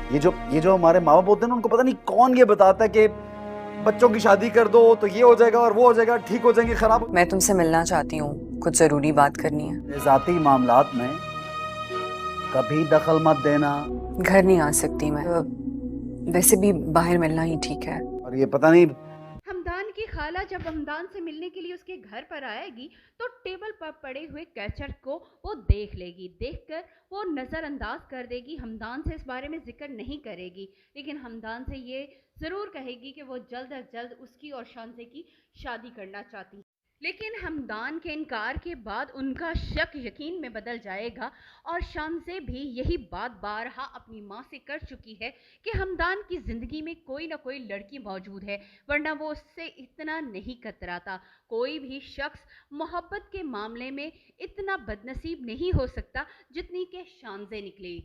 ये जो हमारे माँ बाप होते हैं ना, उनको पता नहीं कौन ये बताता है कि बच्चों की शादी कर दो तो ये हो जाएगा और वो हो जाएगा, ठीक हो जाएंगे, खराब। मैं तुमसे मिलना चाहती हूँ, कुछ जरूरी बात करनी है। जाती मामलात में कभी दखल मत देना। घर नहीं आ सकती मैं, वैसे भी बाहर मिलना ही ठीक है। और ये पता नहीं, हमदान की खाला जब हमदान से मिलने के लिए उसके घर पर आएगी तो टेबल पर पड़े हुए कैचर को वो देख लेगी। देखकर वो नज़रअंदाज कर देगी, हमदान से इस बारे में जिक्र नहीं करेगी, लेकिन हमदान से ये ज़रूर कहेगी कि वो जल्द अज जल्द उसकी और शांजे की शादी करना चाहती है। लेकिन हमदान के इनकार के बाद उनका शक यकीन में बदल जाएगा और शांजे भी यही बात बारहा अपनी माँ से कर चुकी है कि हमदान की ज़िंदगी में कोई ना कोई लड़की मौजूद है, वरना वो उससे इतना नहीं कतराता। कोई भी शख्स मोहब्बत के मामले में इतना बदनसीब नहीं हो सकता जितनी कि शांजे निकली।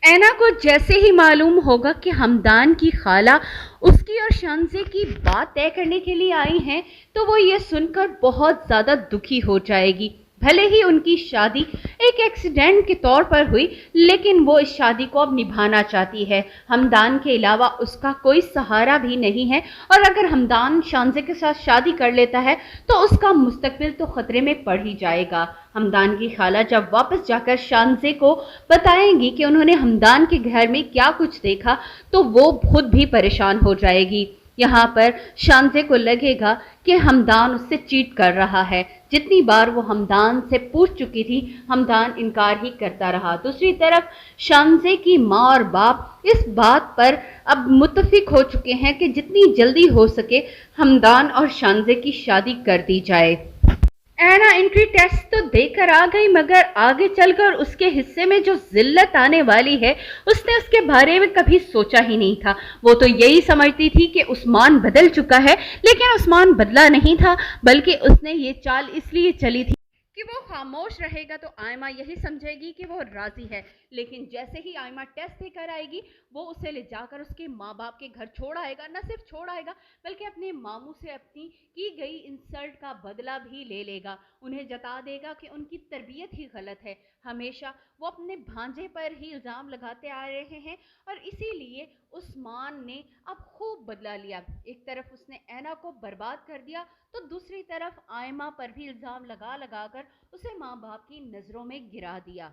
ऐना को जैसे ही मालूम होगा कि हमदान की खाला उसकी और शांजे की बात तय करने के लिए आई हैं, तो वो ये सुनकर बहुत ज़्यादा दुखी हो जाएगी। भले ही उनकी शादी एक एक्सीडेंट के तौर पर हुई, लेकिन वो इस शादी को अब निभाना चाहती है। हमदान के अलावा उसका कोई सहारा भी नहीं है, और अगर हमदान शांजे के साथ शादी कर लेता है तो उसका मुस्तकबिल तो ख़तरे में पड़ ही जाएगा। हमदान की खाला जब वापस जाकर शांजे को बताएंगी कि उन्होंने हमदान के घर में क्या कुछ देखा, तो वो खुद भी परेशान हो जाएगी। यहाँ पर शांजे को लगेगा कि हमदान उससे चीट कर रहा है। जितनी बार वो हमदान से पूछ चुकी थी, हमदान इनकार ही करता रहा। दूसरी तरफ शांजे की माँ और बाप इस बात पर अब मुत्तफिक हो चुके हैं कि जितनी जल्दी हो सके हमदान और शांजे की शादी कर दी जाए। ऐना एंट्री टेस्ट तो देकर आ गई, मगर आगे चलकर उसके हिस्से में जो जिल्लत आने वाली है उसने उसके बारे में कभी सोचा ही नहीं था। वो तो यही समझती थी कि उस्मान बदल चुका है, लेकिन उस्मान बदला नहीं था, बल्कि उसने ये चाल इसलिए चली थी कि वो खामोश रहेगा तो आयमा यही समझेगी कि वो राजी है। लेकिन जैसे ही आयमा टेस्ट देकर आएगी, वो उसे ले जाकर उसके माँ बाप के घर छोड़ आएगा। न सिर्फ छोड़ आएगा, बल्कि अपने मामू से अपनी की गई इंसल्ट का बदला भी ले लेगा। उन्हें जता देगा कि उनकी तरबियत ही गलत है। हमेशा वो अपने भांजे पर ही इल्ज़ाम लगाते आ रहे हैं, और इसीलिए उस्मान ने अब खूब बदला लिया। एक तरफ उसने ऐना को बर्बाद कर दिया, तो दूसरी तरफ आयमा पर भी इल्ज़ाम लगा लगा कर उसे माँ बाप की नज़रों में गिरा दिया।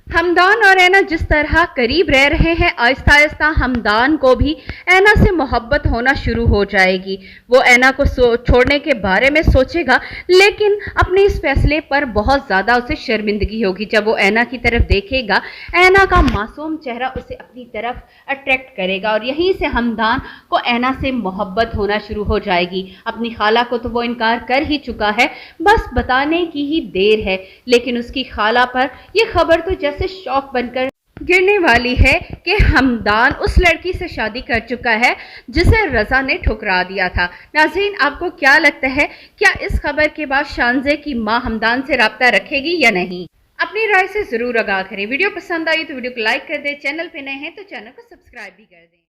हमदान और ऐना जिस तरह करीब रह रहे हैं, आहिस्ता आहिस्ता हमदान को भी ऐना से मोहब्बत होना शुरू हो जाएगी। वो ऐना को छोड़ने के बारे में सोचेगा, लेकिन अपने इस फैसले पर बहुत ज़्यादा उसे शर्मिंदगी होगी। जब वो ऐना की तरफ देखेगा, ऐना का मासूम चेहरा उसे अपनी तरफ अट्रैक्ट करेगा, और यहीं से हमदान को ऐना से मोहब्बत होना शुरू हो जाएगी। अपनी खाला को तो वो इनकार कर ही चुका है, बस बताने की ही देर है। लेकिन उसकी खाला पर यह खबर तो जैसे शौक बनकर गिरने वाली है कि हमदान उस लड़की से शादी कर चुका है जिसे रजा ने ठुकरा दिया था। नाज़रीन, आपको क्या लगता है, क्या इस खबर के बाद शांजे की मां हमदान से राब्ता रखेगी या नहीं? अपनी राय से जरूर आगाह करें। वीडियो पसंद आई तो वीडियो को लाइक कर दें, चैनल पे नए हैं तो चैनल को सब्सक्राइब भी कर दें।